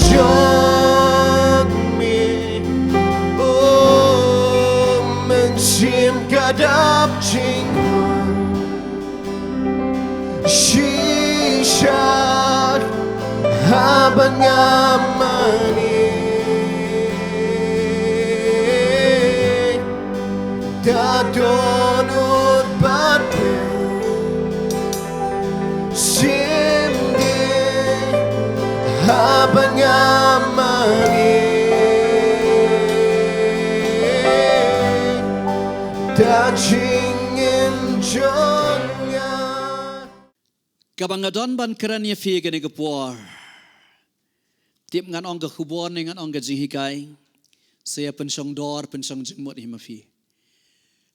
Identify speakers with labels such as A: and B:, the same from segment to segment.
A: jong mi mencium kadap jingpyut shishat haban ngamani dadonut batbe simdi haban ngamani dajingin jonga
B: kabangadon ban kerania fi gane gepor tip ngan ong ke khubon ngan ong ke jingikai saya pensong dor pensong jingmut himafi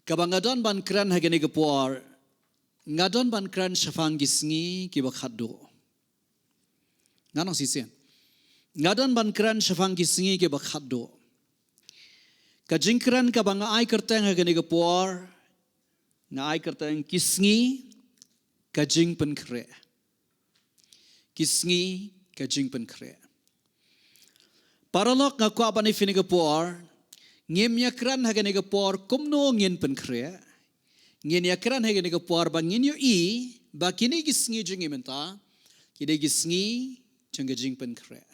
B: kabangadon ban keran hagane gepor ngadon ban keran syafang gisngi ki bakhaddo nganong sisen ngadon ban keran syafang gisngi ki bakhaddo kajingkran kabanga ai kerteng hagane gepor nga ai kerteng kisngi KHYRKHU kisngi KHYRKHU paralok nga kwa bani fini gepor ngem yakran hagane gepor kumno ngin penkhre ngin yakran hagane gepor bangin yo I bakini gisngi jingi menta kide gisngi jang JINGPYNKHREH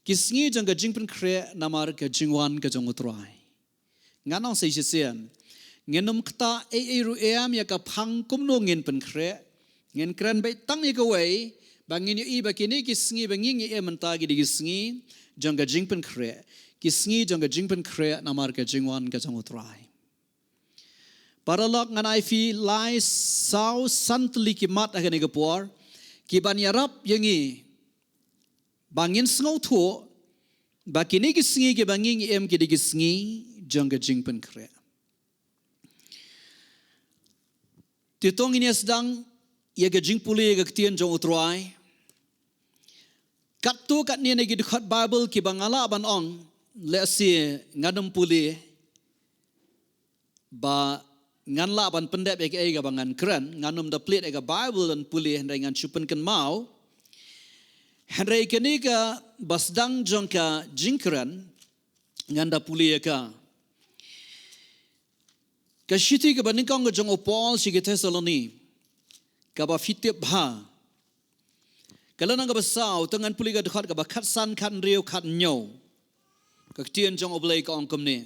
B: kisngi jang JINGPYNKHREH namar ke jingwan ke jong utrai nganong sei sisen ngenum kta ru am ya ka phang kumno ngin penkhre ngin kran bai tang ye ka wei bangin yo I bakini kisngi bangin ye menta kide gisngi jang JINGPYNKHREH kisngi jang JINGPYNKHREH namar ke jingwan ke jong utrai paralok ngan IAPHI lai sau santli ki mat agane gepor ki ban yarap yangi bangin sngo thu bakini kisngi ki bangin em ki gisngi jang JINGPYNKHREH titong ini sedang ia ke jingpuli ke ketian jong utrai kat tu kat ni negi dekat Bible ki bangala ban ong le si ngadem puli ba nganla ban pendep ek ga bangan kran nganum da plate ga Bible dan puli hendai ngan chupen kan mau hendai kini ka basdang jong ka jingkran nganda puli ka Kashiti ke bandingkong ke jong Paul si ke Thessaloni ka ba fitip bha kalau nang ka basau tangan puli ka dekat ka ba khat san khat riu khat nyo ka tien jong BLEI ka ong komne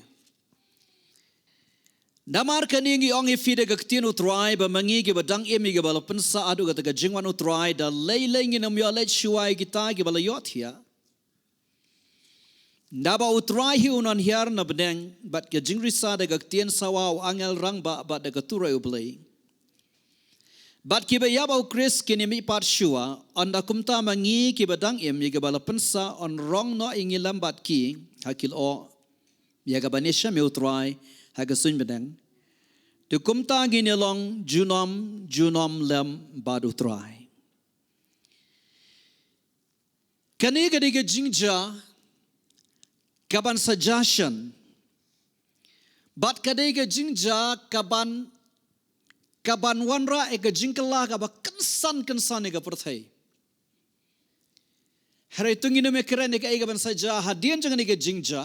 B: namar kani ngi ong ifide ka tien utrai ba mangi ke badang emi ke bala pensa adu ka jingwan utrai da leileng ngi nam yo let shuai kita ke bala yot hia Naba utrai hi unan hiar na bedeng bat ke jingrisa de gaktian sawaw angel rang ba bat de gatura BLEI bat ki ba yabau kris kini mi pat shua anda kumta mangi ki badang em ye bala pensa on rong no ingilam bat ki hakil o ya ga banisha mi utrai ha ga sun bedeng tu kumta gini long junom lem bad utrai kani ga de jingjia kaban suggestion bat kadega jingjia kaban wanra ega jingkala kaba kensan ega perthai hari tungine me keren ega ban saja hadian jangan ega jingjia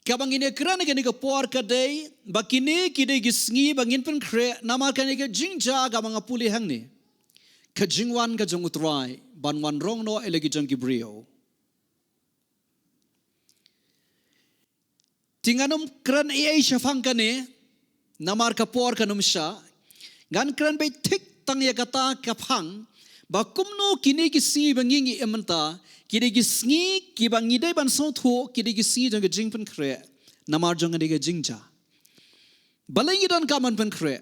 B: kabang ine keren ega por kadai bakini kide gisngi bangin pen kre namar kan ega jingjia kabang apuli hangni ka jingwan ka jong utrai banwan rong no elegi jong gibrio Tinganum kran ai syafang kane namar kapor kanum sya gan kran bai tik tang ya kata kaphang ba kumno kini kisi bangingi ementa kide gisngi ki bangi dai ban so thu kide gisngi jang JINGPYNKHREH namar jang de jingja balengi don kaman penkre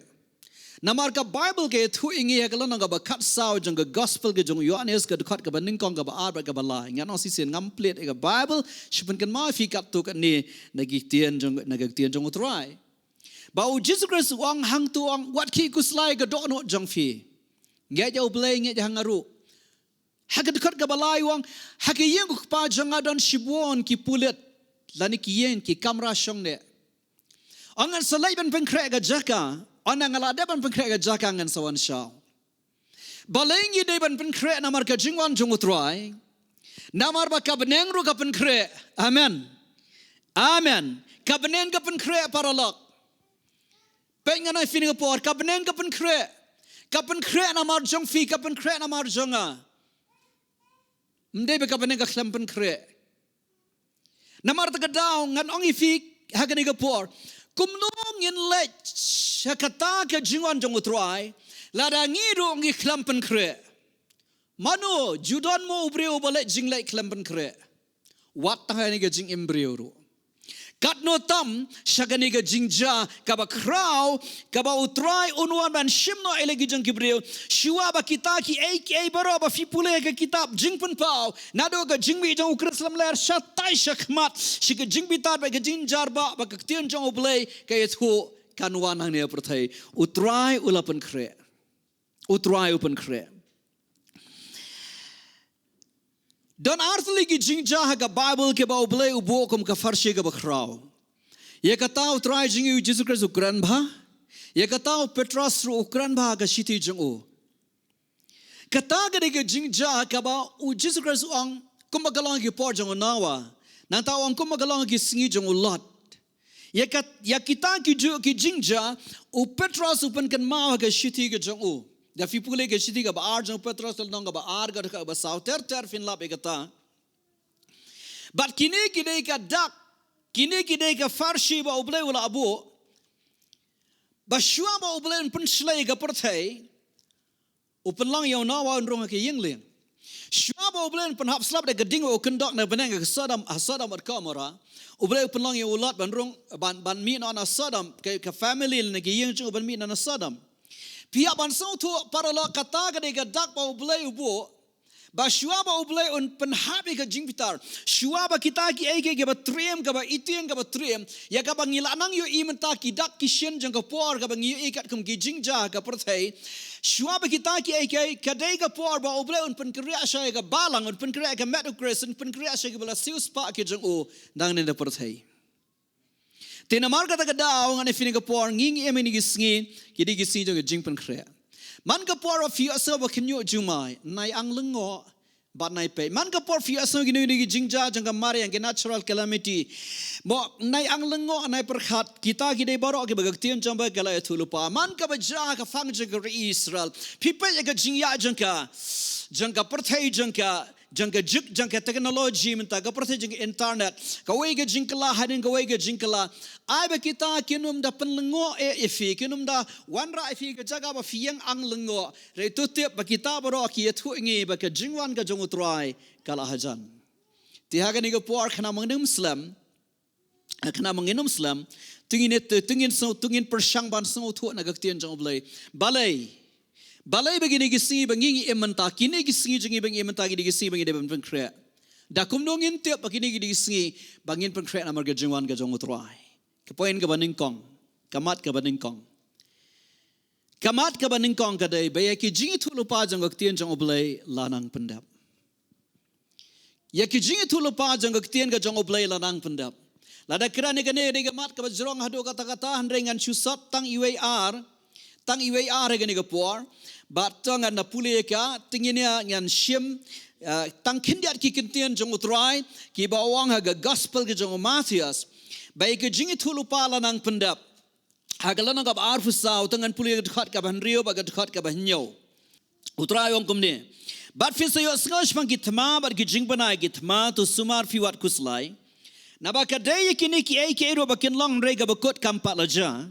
B: namar ka Bible ke thu ingi ya kala nang ba khat saw jang gospel ke jong Yohanes ka khat ka baning kong ka ba arba ka bala ngan si sen ngam plate ka Bible shipen kan ma fi kat tu kan ni nagitian jong utrai ba u Jesus Christ wang hang tu ang wat ki kuslai ka do no jong fi nge jau BLEI nge hangaru hak dekat ka balai wang hak yeng ku pa jang adon shibon ki pulet lani ki yeng ki kamera shong ne angan salai ban penkre ka jaka Anang ala depan pengkrek jakangan sawan syau. Balengi depan pengkrek namar ke jingwan jong utrai. Namar ba kabneng ru kapen kre. Amen. Amen. Kabneng kapen kre paralog. Pengen ay feeling por kabneng kapen kre. Kapen kre namar jong fi kapen kre namar jonga. Mde be kabneng ka klempen kre. Namar ta daw ngan ong ifi hagani ka por. Kumnong in let kata ka jingwan jong utrai. Lada ngiru ong klempen kre. Mano judan mo ubreo balik jing let klempen kre. Wat tangay ni ka jing embryo ru. Kat no tam syagani ka jingjia kaba kraw kaba utrai unwan ban shimno elegi jang kibreo shiwa ba kita ki ai baro ba fipule ka kitab jingpun pau nado ka jingbi jang ukra slam ler shatai shakmat shika jingbi tar ba ka jinjar ba ka tian jang oblei ka yethu kanwan hang ne perthai utrai ulapan kre utrai upan kre. Dan artli ki jingjia ka Bible ke ba oblei ubo kom ka farshi ka bakraw. Ye kata utrai jingi Jesus Christ ukran bha. Ye kata Petros ru ukran bha ka shiti jang u. Kata ka de jingjia ka ba u Jesus Christ ang kumagalang ki por jang nawa. Nang tao ang kumagalang ki singi jang lot. Ye kita ki jingjia u Petros upan kan ma ka shiti ka jang u. Da fipule ke shiti ka ba ar jang Petros nang ka ba ar ka ba sauter ter fin lap ekata. But kini ka dak kini ka farshi ba oblei wala abu. Ba shua ba oblei pun slay ka perthai. Upan lang yaw nawa rong ke yingling. Shua ba oblei pun hap slap de gading o kendok na benang ka sadam at kamera. Oblei upan lang yaw ulat ban rong ban mi na sadam ka family na ke ying ban mi na sadam. Pihak bansau tu para lo kata ka de dak ba oblei ubo ba shua ba oblei un penhabi ka jingpitar shua ba kita ki ai ke ba trem ka ba itien ka ba trem ya ka ba ngilanang yo imenta ki dak ki shen jang ka por ka ba ngi ikat kum ki jingja ka perthai shua ba kita ki ai ke ka de ka por ba oblei un pen kriya sha ka balang un pen kriya ka metocris un pen kriya sha ka bala sius pa ke jang o dang ne perthai. Tinamar kata daw ngane fini ka por nging emini gisngi kidi gisi jo jingpynkhreh. Man ka por of you aso ba kinyo jumai nai ang lengo bat nai pe. Man ka por fiu aso ginu ni jingja jang ka mari ang natural calamity. Mo nai ang lengo nai perkhat kita kide baro ke bagaktian jamba kala ethulupa. Man ka baja ka phang jang ka Israel. People ka jingia jang ka perthai jangka juk jangka teknologi minta ka perthai jangka internet ka wega jingkala hadin ka wega jingkala ai ba kita kinum da penlengo ifi kinum da wanra ifi ka jaga ba fiang ang lengo re tutip ba kita baro ki ethu ngi ba ka jingwan ka jong utrai kala hajan tihaga ni ka por khana mangnim islam khana manginum islam tungin persang ban so thu na gaktian jong blei balai begini gisi bangingi ementa kini gisi jengi bangi ementa gini gisi bangi deben pengkhreh dakum dongin tiap begini gisi bangin pengkhreh namar gejengwan gejong utrai ke poin ke baningkong kamat ke baningkong kadai baya ki jingi thulupa jong gaktian jong oblei lanang pendap ya ki jingi thulupa jong gaktian ga jong oblei lanang pendap lada kirane kane de gamat ka bajrong hado kata-kata handrengan susat tang IWR gani ka por batang na puleka tinginya ngan shim tang kindiat ki kintian jong utrai ki bawang ha gospel ke jong Matthias bai ke jingi thulupa lanang pendap hagalan ka arfusau tangan puleka dekat ka banrio ba dekat ka banyo utrai ong kumne bat fin sayo skosh pang kitma bat ki jingpana kitma tu sumar fiwat kuslai nabaka day kini ki ai ke ro bakin long rega bakot kampat laja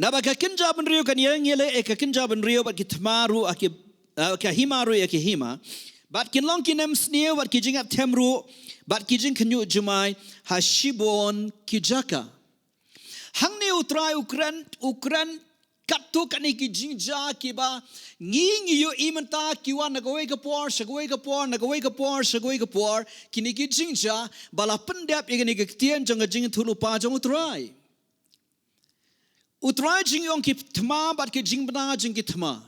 B: nabaka kinja benrio kan yang yele kinja benrio bat kitmaru ka himaru ki hima bat kin long kinem sneu bat kijing at temru bat kijing kenyu jumai hashibon kijaka hangne utrai ukran kattu kani kijing ja kiba nging yo imenta kiwa nagawe ka por kini kijing ja bala pendap igani gaktian jang jing thulupa jang utrai utrai jing yong ki thma bat ki jing bana jing ki thma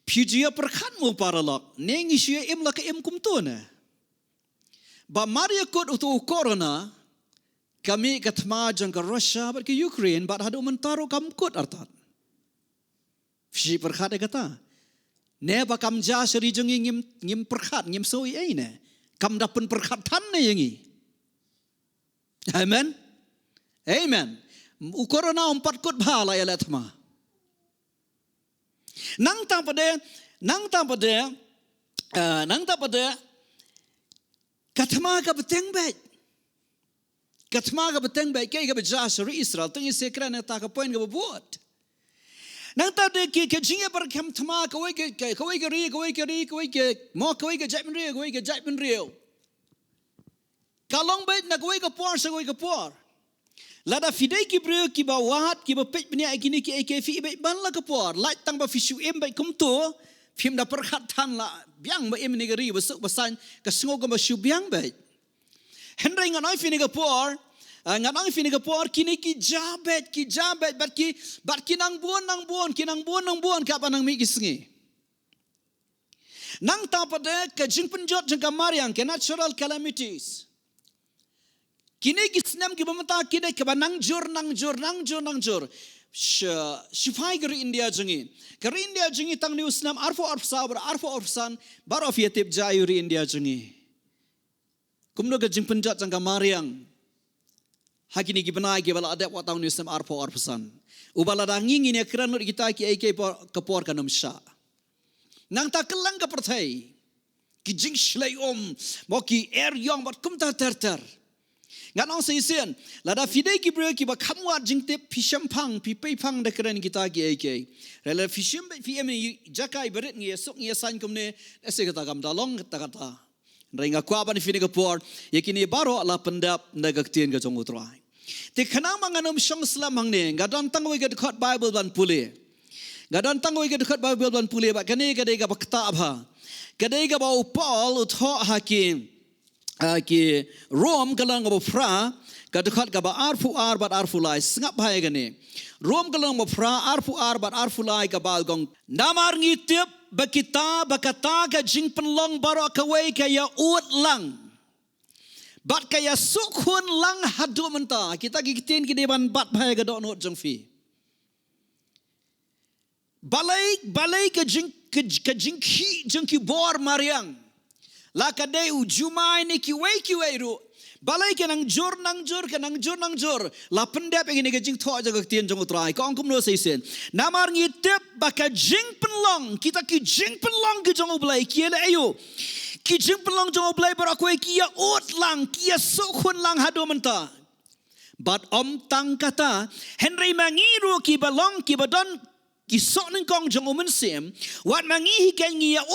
B: phijia perkhat mo paralok neng isia imla ka kum tu ne ba maria kot utu corona kami ka thma jang ka Russia bat ki Ukraine bat hadu mentaro kam kot artat phiji perkhat kata ne ba kam ja seri jing ngim perkhat ngim soi ai ne Kamdapan perkataan na yang ini. Amen. Amen. Ukorona 4 kot bhala ya letma. Nang ta pada katma ka beteng baik. Katma ka beteng baik kaya ka bejas ri Israel tungi sekran ta ka poin ka buat. Nang ta de ke jingia par kam thama ka wai ke ri mo ka wai ke jai men ri kalong baik na ka wai ka por sa wai ka por. Lada fidei ki brio ki ba wat ki ba pet benia ikini ki AKFI baik ban la ka por. Light tang ba fisu em baik kum tu phim da perkhatan la biang ba em ni gari ba sok basan ka sngo ka ba shu biang baik. Henry nganoi fini ka por nganoi fini ka por kini ki jabet bat ki nang buon ka pa nang mi kisngi. Nang ta pada ka jingpyut jang ka mariang ke natural calamities. Kini kisnam ki bamata kini ka nang jor Shifai gari India jangi. Gari India jangi tang ni usnam arfo arfsan baro fiatip jayuri India jangi. Kumno ka jingpyut jang ka mariang. Hakini ki benai ki bala adep watang ni usnam arfo arfsan. Ubala danging ini akran nur kita ki AK kapor ka namsha. Nang ta kelang ka perthai. Ki jing shlai mo ki yong bat kum ta ter. Nganong seisen lada fidei ki bro ki ba khamwat jingtep phisham phang pi pei phang da kran kita ki AK rela phisham be pm jakai beret ngi sok ngi san kumne ese kata kam dalong kata renga kwa ban fini ka por yakini baro ala pendap nagaktien ka jong utrai te khana manganom shong slam hangne gadon tangwe ga khot bible ban pule gadon tangwe ga khot bible ban pule ba kane ga bakta bha kane ga ba Paul utho hakim ki Rom kalang ba fra kadukhat ka ba arfu lai sngap bhai gane Rom kalang ba fra arfu lai ka ba gong namar ngitip bakata ka jingpenlong baro ka wei ka ya ut lang bat ka ya sukhun lang hadu menta kita gitin ki deban bat bhai ga do not jangfi balai ka jingki bor mariang la kadai ujumai ni ki wei ru balai ke nang jor la pendap ingin ke jing tho jaga tien jong utrai ko angkum no seisen namar ngi tep baka jing penlong kita ki jing penlong ke jong Khublei ki le ayo ki jing penlong jong Khublei bar aku ki ya ut lang ki ya sukhun lang hado menta bat tang kata Henry mangiru ki balong ki badon ki sok ning kong jong umensem wat mangi hi kan ngi ya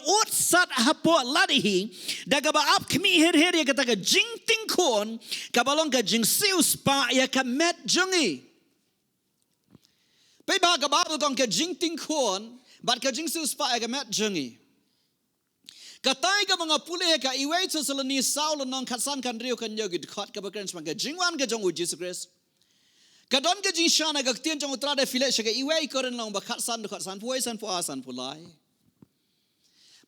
B: ut sat hapo ladihi daga ba ap kmi her ya kata ka jing ting kon ka balong ka jing sius pa ya ka met jungi pe ba ka ba kong ka jing ting kon bat ka jing sius pa ya ka met jungi katai ka mga pule ka iwei to salani saul nong khasan kan rio kan yogi khot ka bakran smang ka jingwan ka jong Jesus Christ kadon ka jing shana ka tien jong utra de file shaka iwei koren long ba khasan puai san pu asan pulai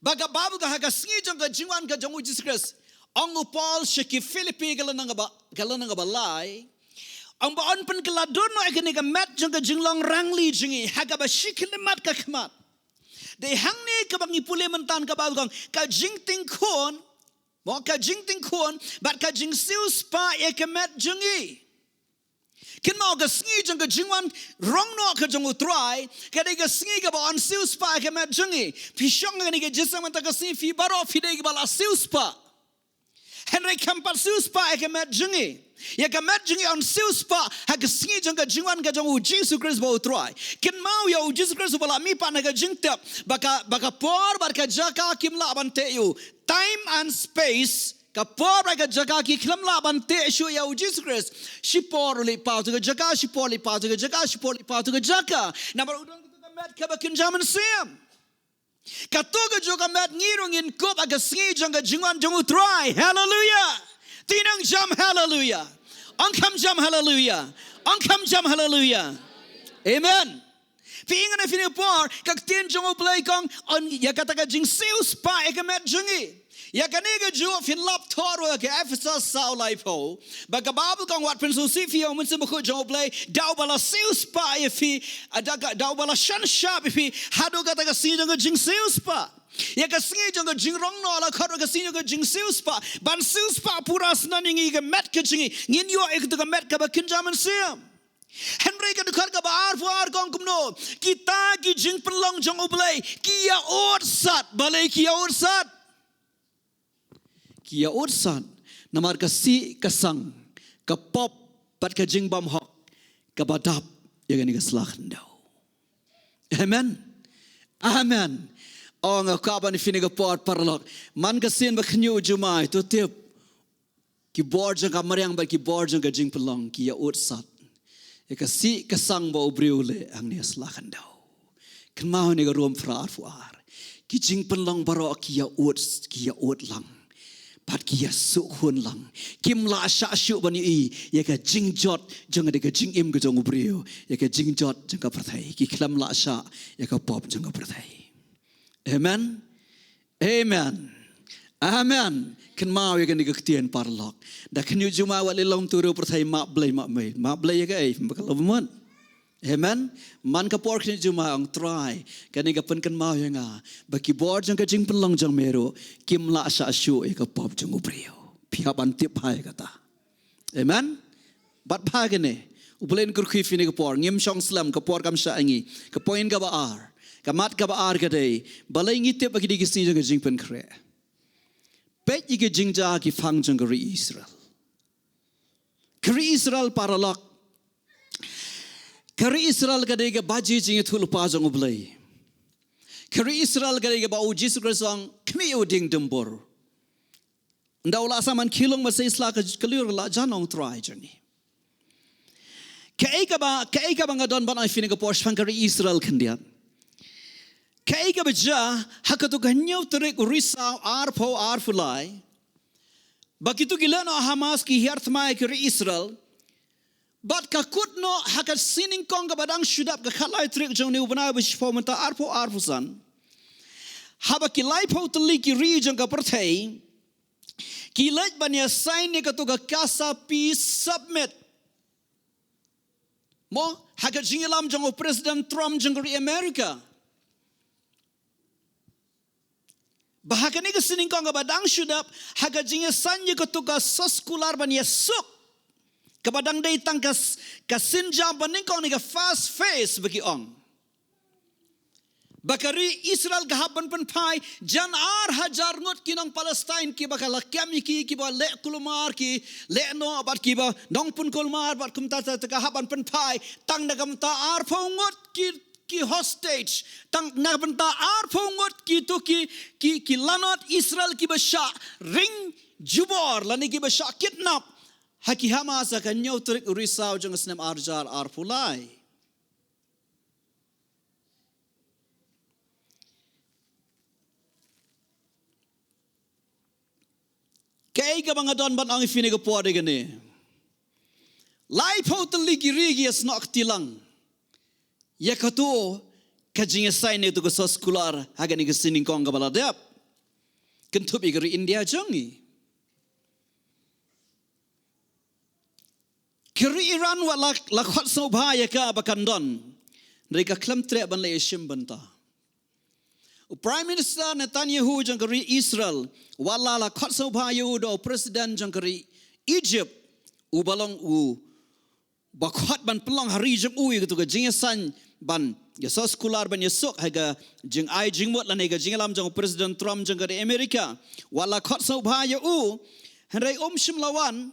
B: baga babu ka haga singi jong ka jingwan ka jong Jesus Christ ang Paul shaki Philippi galanang ba lai ang ba on pen kala dono ekene ka mat jong ka jinglong rangli jingi haga ba shiklemat ka khmat de hangne ka bangi pule mentan ka babu ka jingting kon mo ka jingting kon bat ka jing sius pa e ka mat jingi kin mo ka singi jong ka jingwan rong no ka jong utrai ka de ka singi ka ba on sius pa ka mat jingi pishong ka ni ka jisang menta ka singi fi baro fi de ka bala sius pa Henry kampat sius pa ka mat jingi ya ka mat jingi on sius pa ha ka singi jong ka jingwan ka jong Jesus Christ ba utrai kin mau ya Jesus Christ bala mi pa na ka jingtap baka por barka jaka kimla bante yu time and space kapor ka jaga ki khlamla bante shu ya Jesus Christ shipor li pa to jaga shipor li pa to jaga number udon ka mat ka bakin jaman sim katoga joka mat ngirung in kop aga singi janga jingwan jongu try hallelujah tinang jam hallelujah angkam jam hallelujah amen Pingan na finipor kag tien jongu play kong on ya kataka jing seus pa eka mat jingi ya kanega jo fin lap toro ke Ephesus sao lipo baga babu kong wat prince sifi o mun simu jongu play dau bala seus pa ifi adaga dau bala shan shap ifi hado kataka si jongu jing seus pa Ya ka singi jong ka jing rong no la khat ka singi ka jing sius pa ban sius pa pura snan ngi ka met ka jingi ngin yo ek to ka met ka ba kin jaman siam Henry ka dukar ka ba ar kong kumno kita ki jing pelong jong ublei kia ot sat balai kia ot sat namar ka si ka sang ka pop pat ka jing bam hok ka badap ya gani ka slachen daw amen amen oh nga ka ba ni fini ka pot parlok man ka sin ba khnyu jumai to tip ki board jang ka mariang ba ki board jang ka jing pelong kia ot sat ya ka si ka sang ba ubriule ang ni slachen daw kan mau ni ka rom fra fuar ki jing pelong baro kia ot lang pat kia su hun lang kim la sha shu bani ya ka jing jot jang de ka jing im ka jong ubrio ya ka jing jot jang ka prathai ki khlam la sha ya ka pop jang ka prathai amen amen amen kan mau ya kan ni ka tien parlok da kan yu juma wa le long turu prathai ma blei ya ka ai bakal mon amen man ka por kini juma ang try kani ka pen kan mau ya nga baki board jang ka jing pelong jang mero kim la sha shu e ka pop jang ubrio pia ban tip hai kata amen bat pa kene uplen kur khi fini ka por ngim shong slam ka por kam sha angi ka point ka ba ar ka mat ka ba ar ka dei balai ngi tip baki di si jang ka jingpynkhreh pet yi ka jingja ki phang jang ka Israel paralok Kari Israel kadai ke baji jingiathuhlypa jong BLEI. Kari Israel kadai ke bau Jesus Krisong kmi uding dembor. Ndaula saman kilong masai isla kalir la janong try jani. Kai ka ba ngadon ban ai fini ka posh fan kari Israel kandian. Kai ka ba ja hakatu ganyo terik risau arfulai. Bakitu gilano Hamas ki hiartmai kari Israel. But kakut no hakat sining kong ka badang shudap ka khalai trik jong ni ubnai bish fomenta arfusan haba ki lai po tli ki region ka perthei ki lej bania sign ni ka to ka kasa pi submit mo hakat jingilam jong President Trump jong ri America bahakani ka sining kong ka badang shudap hakat jingi sanye ka to ka soskular bania suk kabadang day tangkas kasinjam paning kong ni ka fast face bagi ong. Bakari Israel kahaban penpai jan hajar ngot kinang Palestine ki bakala kami ki ba le kulumar ki le no abat ki ba dong pun kulumar bat kumta ta kahaban penpai tang nagamta pongot ki hostage tang nagamta pongot ki to ki lanot Israel ki ba sha ring jubor lani ki ba sha kidnap Haki Hamas akan nyotrik risau jeng senem arjar arfulai. Kaya ka mga don ban ang ifini ka po de gani. Lai po tali girigi as nak tilang. Ya kato kajing asay nito ko sa skular hagan ni kasining kong kabaladap. Kentubi gari India jongi. Kiri Iran wa lakwat sa ubhaya ka bakandon. Mereka klam tre ban le ishim banta. Prime Minister Netanyahu jang kiri Israel wala lakwat sa ubhaya do President jang kiri Egypt ubalong bakwat ban pelang hari jang gitu ka jingasan ban yasa skular ban yasuk haga jing ai jingmut lan haga jingalam jang President Trump jang kiri Amerika wala lakwat sa ubhaya henry shimlawan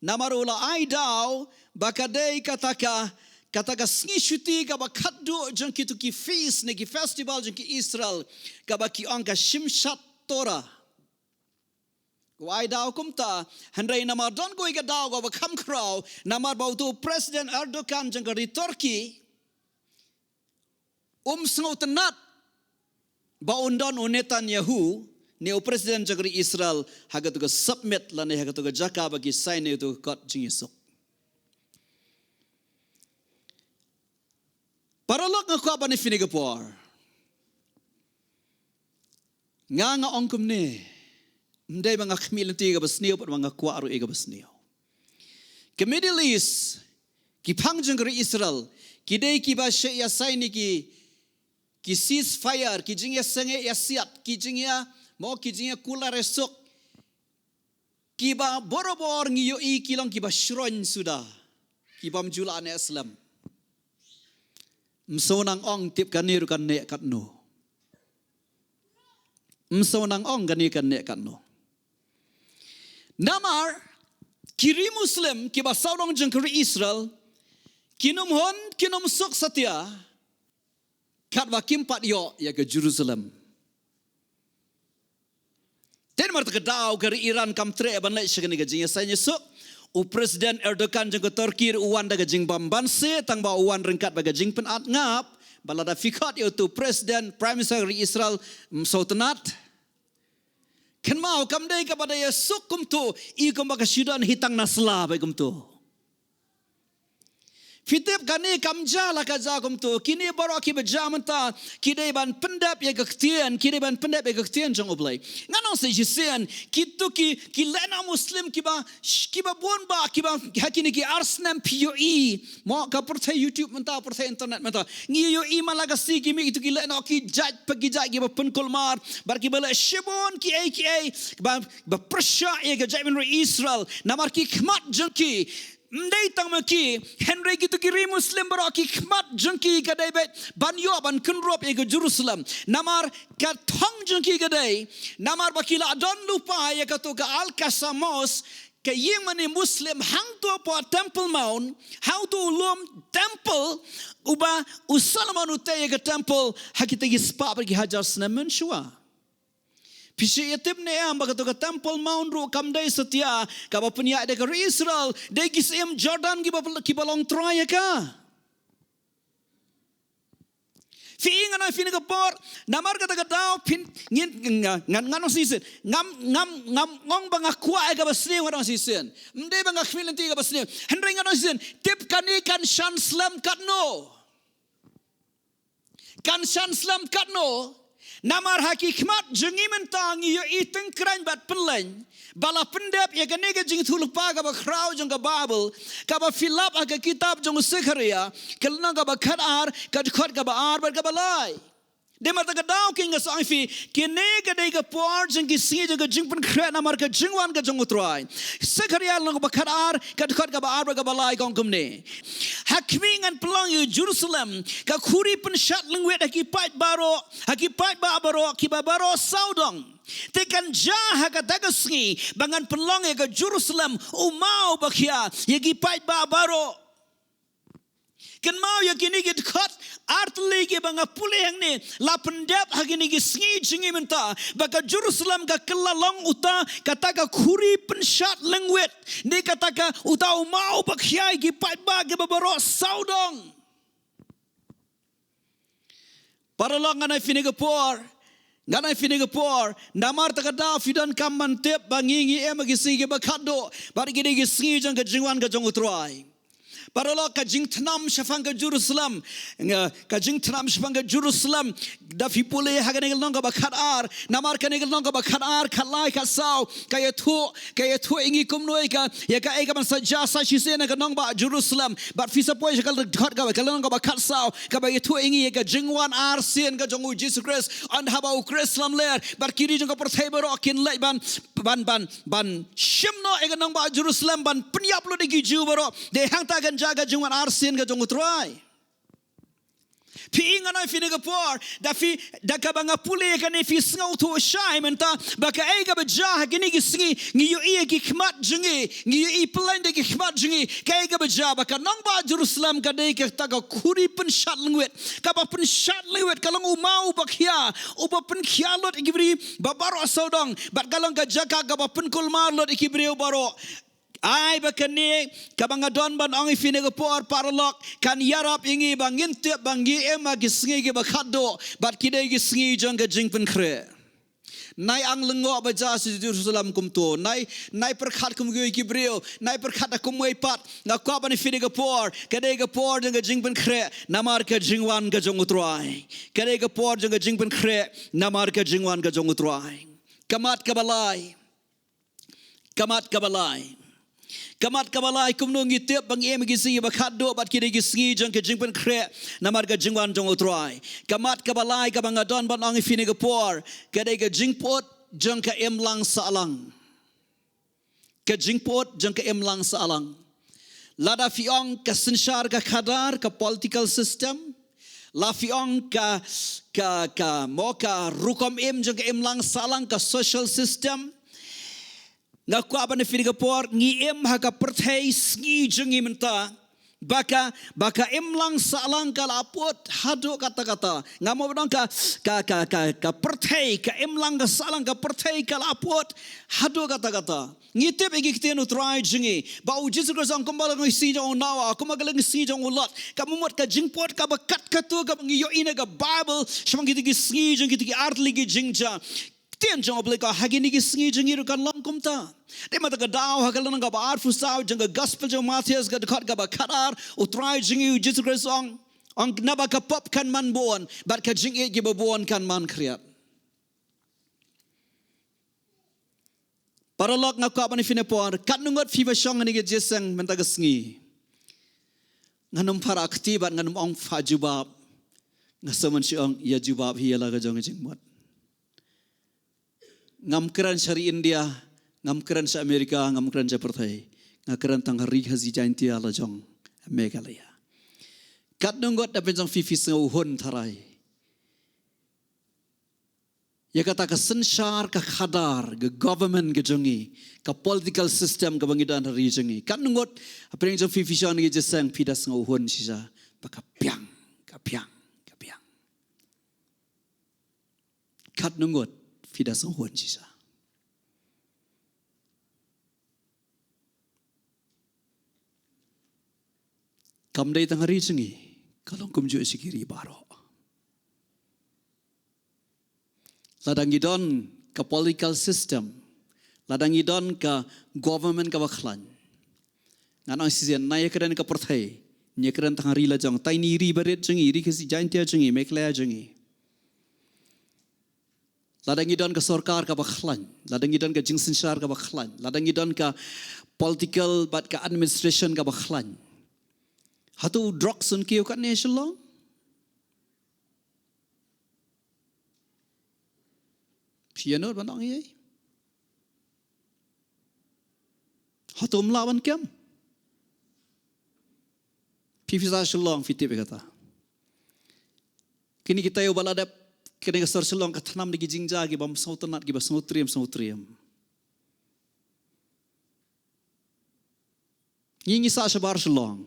B: namarula ai daw bakadei kataka sngi shuti ka bakaddu jang kitu ki feast ne ki festival jang ki Israel ka baki angka shimshat tora wai daw kumta handai namar don go iga daw go bakam kraw namar bautu President Erdogan jang ka Turkey sngotenat baundon Netanyahu Neo President jagri Israel hagatuga submit lane hagatuga jaka bagi sign itu kat jingisok. Paralok nga kwa bani finigapor. Nga ongkum ni. Mday mga kamilang tiga basniyo pat mga kwa aro iga basniyo. Ke Middle East ki phang jagri Israel ki day ki ba siya sign ki ki ceasefire ki jingia senge yasiat ki jingia mo ki jingia kula resok ki ba borobor ngiyo I kilong ki ba shron sudah ki ba mjula ane Islam msonang ong tip kanir kan ne katno msonang ong kan ne katno namar kiri Muslim ki ba saudong jengkeri Israel kinum hon kinum sok satya kat wa kimpat yo ya ke Jerusalem ten mar ta dau ke Iran kam tre ban lai shagani ga jing sa nyesuk u Presiden Erdogan jeng ke Turki uwan daga jing bamban se tang ba uwan rengkat baga jing pen at ngap balada fikat yo tu Presiden Prime Minister Israel Sultanat kan mau kam dei kepada Yesuk kum tu I kum baga syudan hitang nasla ba kum tu Fitip kani kamja la kaza kum tu kini baro ki bejamanta kidai ban pendap ya gaktian kidai ban pendap ya gaktian jong oblei ngano se jisen kitu ki lena Muslim ki ba bon ba ki ba hakini ki arsnam POE mo ka pertai YouTube menta pertai internet menta ngi yo I malagasi ki mi itu ki lena ki jaj pagi jaj ki ba penkol mar bar ki bala shibon ki ba pressure ya ga jaj Israel namar ki khmat jong ki Ndai tang maki Henry gitu kiri Muslim beraki khmat jengki kadai bet banyo ban kunrop ego Jerusalem namar ka thong jengki kadai namar bakila don lupa ya katu ka al kasamos ka yeng mani Muslim hang tu po temple mount how to lom temple uba usalman utai ka temple hakita gispa bagi hajar senamen shua Pisi yatib ne am baga to ka temple mount ru kam dai setia ka ba punya de ka Israel de gisim Jordan ki balong troya ka fi ngana fi ne ka por namar ka ta dau pin ngan sisen ngam ngong banga kwa ga basne ngong sisen mde banga khmil ti ga basne henry ngano sisen tip kani kan shan slam katno kan shan slam katno Namar hakikmat jengi mentang yo iteng kran bat penleng bala pendep ya ganega jingiathuhlypa ka ba khrau jong ka Bible ka ba fill up ka kitab jong Zechariah kelna ka ba khatar ka khot ka ba ar ba ka balai Demar ta dau king as ifi kinega de ka por jeng ki si jeng ka JINGPYNKHREH namar ka jingwan ka jong utrai Zechariah lang ba khatar ka khot ka ba ar ba ka balai kong kumne hakmingan pelong yu Jerusalem ka khuri pen shat lengwet haki pat ba baro ki ba baro saudong tekan jah ka tagasngi bangan pelong ya ka Jerusalem umau bakhia yagi pat ba baro kan mau ya kini git khat artli ke banga puleng ni la pendap hagini gi sngi jingi menta baka Jerusalem ka kelalong uta kata ka khuri penshat lengwet ni kata ka uta mau bakhyai gi patba ge babaro saudong paralong ngana finigapor Ganai finigapor namar takada fidan kamman tep bangingi emagi sige bakado bar gidi gi sngi jang ka jingwan ka jong utrai Paralo ka jing tnam shafang ka Jerusalem ka jing tnam shafang ka Jerusalem da fipule haganegel nong ka bakhat ar namar ka negel nong ka bakhat ar khalai ka sau ka yathu ingi kumnoi ka ya ka ega ban sajja sa shisena ka nong ba Jerusalem but fisa poy shakal dhat ka nong ka bakhat sau ka ba yathu ingi ka jingwan ar sen ka jongu Jesus Christ and haba u Chrislam ler but kiri jong ka perthai baro kin lai ban shimno ega nong ba Jerusalem ban penyap lo de giju baro de hang ta kan jaga jingwan arsin ka jong utrai pi ingana finigapor da ka banga pule ka ne fi snau to shai menta baka ega ba ja gini gisngi ngi yo e ki khmat jingi ngi yo e plande ki khmat jingi ka ega ba ja baka nong ba Jerusalem ka dei ka ta ka khuri pen shat lengwet ka ba pen shat lengwet ka long umau bakhia uba pen khialot ikibri babaro saudong bat kalong ka jaka ka ba pen kulmar lot ikibri baro Ai bakani kabanga don ban ang finigapor paralok kan yarap ingi bangin te bangi ema gisngi ge bakhado bat kidai gisngi jong ka JINGPYNKHREH nai ang lengo baja si Jerusalem kumto nai perkhat kum ge kibreo nai perkhat kum wei pat na ko ban finigapor kadai ga por jong ka JINGPYNKHREH namar ka jingwan ka jong utrai kadai ga por jong ka JINGPYNKHREH namar ka jingwan ka jong utrai kamat kabalai Kamat kabalai kumno ngitip bang em gisi bakado bat kide gisi jong ke jingpynkhreh namar ke jingwan jong utrai. Kamat kabalai kabang adon ban ang ifine ke por kade ke jingpyut jong ke imlang sahlang. Ke jingpyut jong ke imlang sahlang. Lada fiong ke sensyar ke kadar ke political system. La fiong ke moka rukom jong ke imlang sahlang ke social system. Ngaku apa ni fini kapor ngi ha ka perthai sngi jungi menta baka imlang sahlang kala apot hado kata-kata ngamo bedong ka perthai ka imlang ka sahlang ka perthai kala apot hado kata-kata ngitip igi kiten utrai jungi ba uji suka sang kembal ngi si jong nawa aku magalang si jong ulat ka mumot ka jingpot ka bakat ka tu ka ngi yo ina ka bible samang giti sngi jong giti artli gi jingjia tian jong BLEI ka hagini gi sngi jong iru kan lang kumta de mata ka daw hagalan ka ba art fusaw jong gospel jong Matias ka dekat ka ba kadar utrai jong u Jesus Christ ang naba ka pop kan man bon bat ka jing gi bon kan man kriat paralog nga ka ba ni finepor kat nungot fiva shong ni gi jesang menta ka sngi nganum para aktibat nganum ong fajubab ngasaman siang ya jubab hiala ka jong jingmot ngam keran syari India, ngam keran sa Amerika, ngam keran sa Perthai, ngam tang hari hazi jainti ala jong Meghalaya. Kat nunggot dapat jong fifi sengauhun tarai. Ya kata ke sensyar ke khadar, ke government ke jongi, ke political system ke bangidan hari jongi. Kat nunggot apa yang jong fifi syang ni jesang pida sengauhun sisa, baka piang. Kat nunggot fida sang huan sisa. Kam day tang hari sengi, kalong kumju sikiri baro. Ladang idon ka political system, ladang idon ka government ka baklan. Nganang sisian na yakaran ka Perthai, nyakaran tang hari lajang, tay ni iri barit jengi, iri kasi jaintia jengi, Meghalaya jengi. Ladang idon ke sorkar ka baklan, ladang idon ke jingsensyar ka baklan, ladang idon ka political bat ka administration ka baklan. Hatu drok sun kiyo kat ni shalong. Piano bandang ye. Hatu melawan kem. Pifisa shalong fitip kata. Kini kita yo baladap kena kesar selong katanam di jingjia gi bam sautanat gi basautriam. Ngingi sa shabar selong.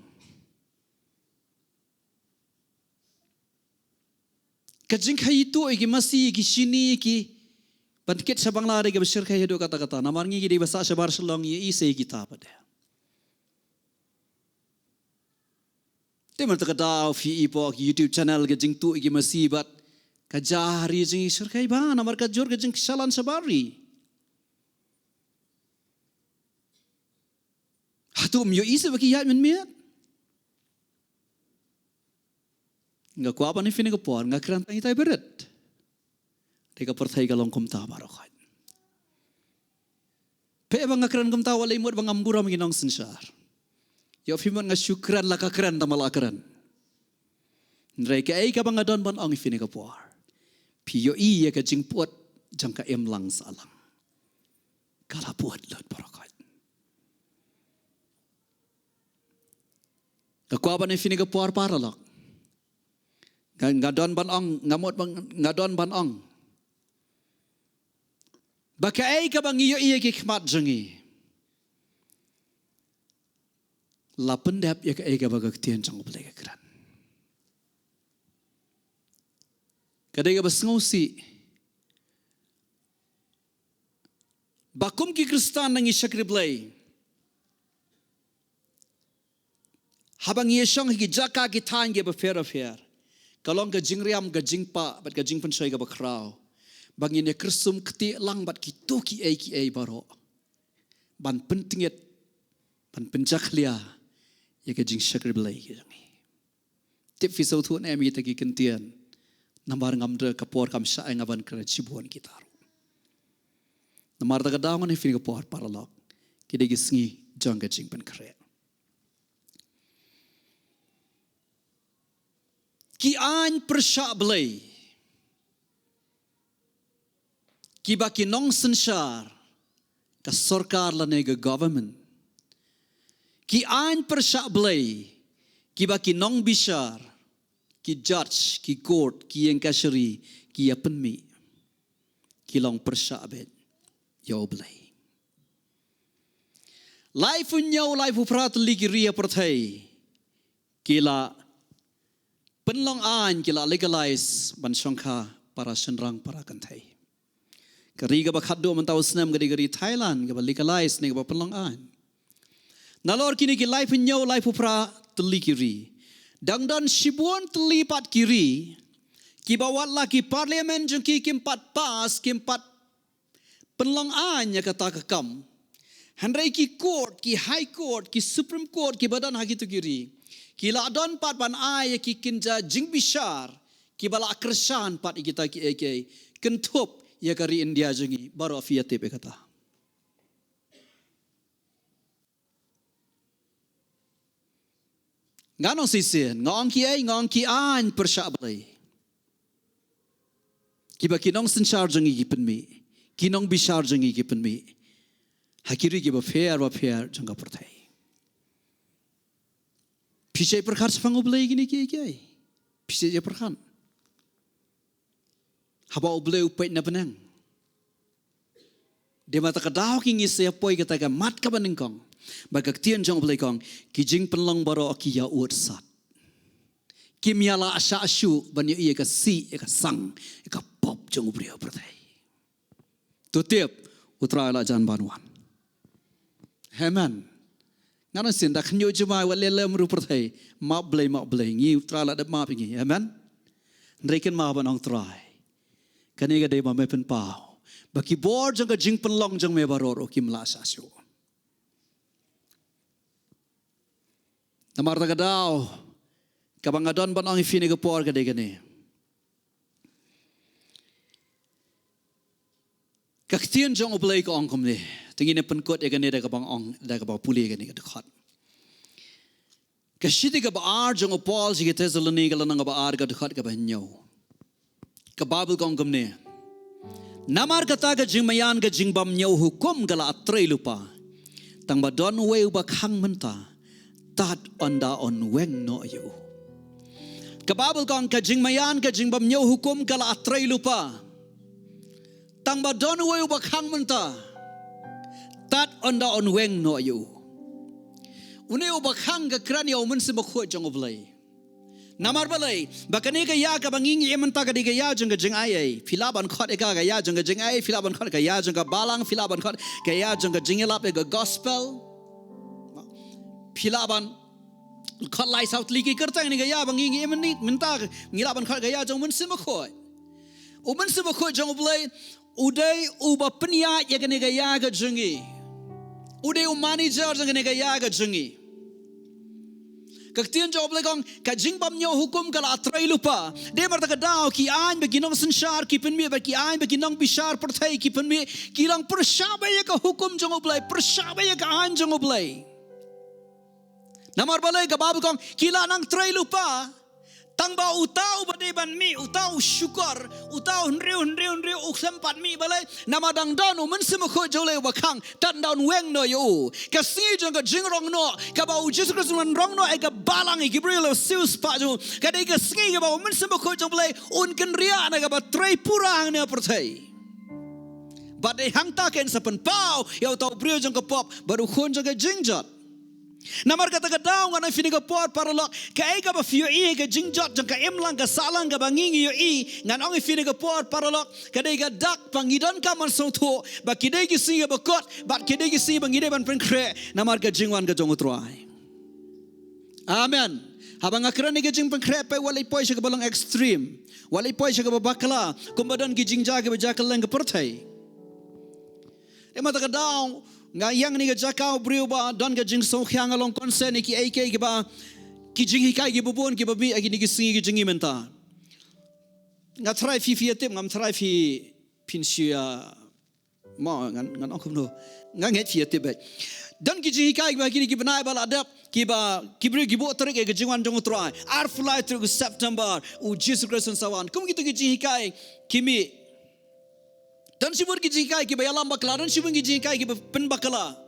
B: Kajing kai itu gi masih gi sini gi bantikit sabang lari gi besyir kai hidup kata-kata. Namar ngi di bahasa shabar selong ye ise kita pada. Teman terkadau fi ipok YouTube channel gi jingtu gi masih bat kajari jing syirkai ba namar kajur ke jing salan sabari hatu myo ise baki yat men miat nga ko apa ni fini ko por nga kran tang itai beret de ka Perthai ka long kum ta barokat pe bang nga kran kum ta walai mot bang ambura minong sensyar yo fimon nga syukran la ka kran ta malakran ndrai ka ai ka bang adon ban ang fini ko por Piyo iya ka jingpyut jangka imlang sahlang. Kala puat lot barakat. Kakuaban ni fini ka puar paralak. Ngadon banong, ngamot bang ngadon banong. Baka ay ka bang iyo iya kikmat jangi. La pyndep ya ka ay ka bagagtian jang BLEI kran. Kadai ka basngausi. Bakum ki Kristan nang isyak BLEI. Habang iyasyong higijaka kitaan ki bafer. Kalong ka jingriam ka jingpa bat ka jingpynkhreh ka bakraw. Bangin ya kersum keti lang bat kitu ki ay baro. Ban pentingit ban penjaklia ya ka jingsak BLEI ki jangi. Tip fisau tu na mi kita ki kentian. Nambar ngamdra kapor kam sa ay ngaban kra cibuan kita. Namar ta kadawangan ni fini kapor paralok. Kida gisngi jong ka jingpynkhreh ki an persha BLEI ki ba ki nong sensyar ka sarkar la nega government ki an persha BLEI ki ba ki nong bishar ki judge ki court ki yang kashari ki apenmi ki long persha bet yo BLEI life unyo life uprat ligi ria perthai kila penlong an kila legalize ban songkha para senrang para kanthai kari ga bakhat do man taw snam gari Thailand ga legalize ne ga penlong an nalor kini ki life unyo life upra teli kiri dangdan sibuan teli pat kiri ki bawat la ki parliament jeng ki kimpat pas kimpat penlong an ya kata kekam handrai ki court ki high court ki supreme court ki badan hagi tu kiri ki la don pat ban ai ki kinja jingbishar ki bala kersan pat kita ki ek kentup ya kari India jengi baru afiate pe kata ngano sisen ngong ki an persha BLEI ki ba kinong sensar jengi ki penmi kinong bishar jengi ki penmi hakiri ki ba fair jangga perthai Pisai perkar sepang BLEI gini kiai. Pisai je perkan. Haba BLEI upai na benang. Dia mata kadau kingi sepoi kata ka mat ka benengkong. Baga tian jong BLEI kong ki jing penlang baro ki ya ut sat. Ki miala asya asyu banyo iya ka si ka sang ka pop jong BLEI perthai. Tutip utra la jan banwan. Amen. Ngana sin dak nyo jema wa lele mru perthai ma BLEI ngi tra la dap ma pingi amen ndreken ma banong trai kani ga de ma me pen pau baki bor jang ga jing penlong jang me baroro kim la sa syo namar ta gadao kabang adon banong ifini ga por ga de gane kaktien jong BLEI ko ong komne tingin pen kot ya gane da kabang ong da kabang puli gane ga dekat Kasiti ka baar jong Paul si Thessaloniki la nang baar ka dekat ka banyo. Ka Bible kong kamne. Namar kata ka jingmayan ka jingbam nyo hukum gala atray lupa. Tang ba don we ba khang menta. Tat onda on weng no yu. Ka Bible kong ka jingmayan ka jingbam nyo hukum gala atray lupa. Tang ba don we ba khang menta. Tat onda on weng no yu. Une ubakang ka krani o mun simakho jong BLEI namar BLEI bakane ka ya ka banging yemanta ka diga ya jong ka jing ai filaban khot ka ya jong ka jing ai filaban khot ka ya jong ka balang filaban khot ka ya jong ka jingilap ka gospel filaban khot lai south liki kertang ni ka ya banging yemani minta ngilaban khot ka ya jong mun simakho jong BLEI udai uba penya ya ka ni ka ya ka jongi Uday manager jang ne gaya ga jungi. Kaktian job lekong ka jingbam nyo hukum kala atray lupa. De marta ka daw ki an be ginong sensyar ki penmi ba ki an be ginong bishar perthai ki penmi kilang persabaya ka hukum jang BLEI persabaya ka an jang BLEI. Namar BLEI ka babu kong kila nang tray lupa. Tang ba utau badeban mi utau syukur utau henriu uksempat mi balai nama dang dan umen semukho jole wakang tan down weng no yo kasi jang ka jingrong no ka ba Jesus Christ man rong no ai ka balang i Gabriel sius pa jo ka dei ka sngi ka ba umen semukho jang balai un ken ria na ka ba trai purang ne perthai badai hangta ken sapen pau yo tau brio jang ka pop baru khon jang ka jingjat namar kata ka daw nga na fini ka pot para lok ka ka ba fiyo i ka jingjot jang ka imlang ka sahlang ka bangingi yo i ngan ong fini ka pot para lok ka dei ka dak pangidon ka man so tho ba kidei ki singa ba kot ba kidei ki singa bangide ban pengkhre namar ka jingwan ka jong utrai amen habang akran ni ka jingpynkhreh pa walay poy siya ka balang extreme walay poy siya ka babakla kumbadan ki jingja ka bajakal ka perthai mata ka daw nga yang ni ga jakau brio ba don ga jing so khyang along konsen ki ak ki ba ki jing hikai ki bubun ki babi agi ni ki singi ki jingi menta nga try fi fi atip ngam try fi pinsia Mo ngan ông không đâu ngan hết phía tiếp vậy dan ki jing kai ba kini ki banai bala adap ki ba kibri gibo tarik ke jingwan jong try ar fly through September u Jesus Christ sawan kum gitu ki jing kai kimi dan sibur ki jing kai ki ba yalam bakla dan sibur ki jing kai ki ba pen bakala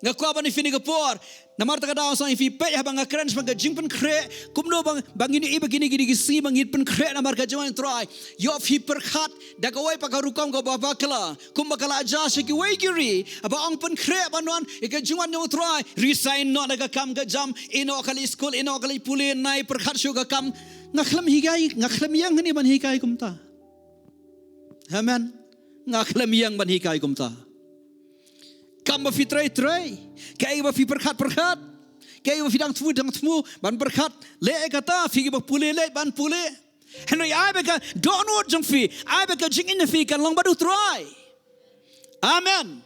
B: ngakwa bani fini gapor namar taka daw sang ifi pe habang kren bang JINGPYNKHREH kumno bang ini iba gini gisi bang JINGPYNKHREH namar ka jawan try yo fi perkhat da ka wai pakarukam ko baba kala kum bakala aja shi ki wai giri aba ang PYNKHREH banon ika jawan yo try resign no daga kam ga jam ino kali school ino kali puli nai perkhat shu ga kam ngaklam higai ngaklam yang ni ban higai kumta amen ngaklam yang ban higai kumta kam ba fitrai trai kai ba fi perkhat kai ba fidang tmu ban perkhat le kata fi ba pule le ban pule henry ai ba ka don't know jong fi ai ba ka jing in fi kan long ba du try amen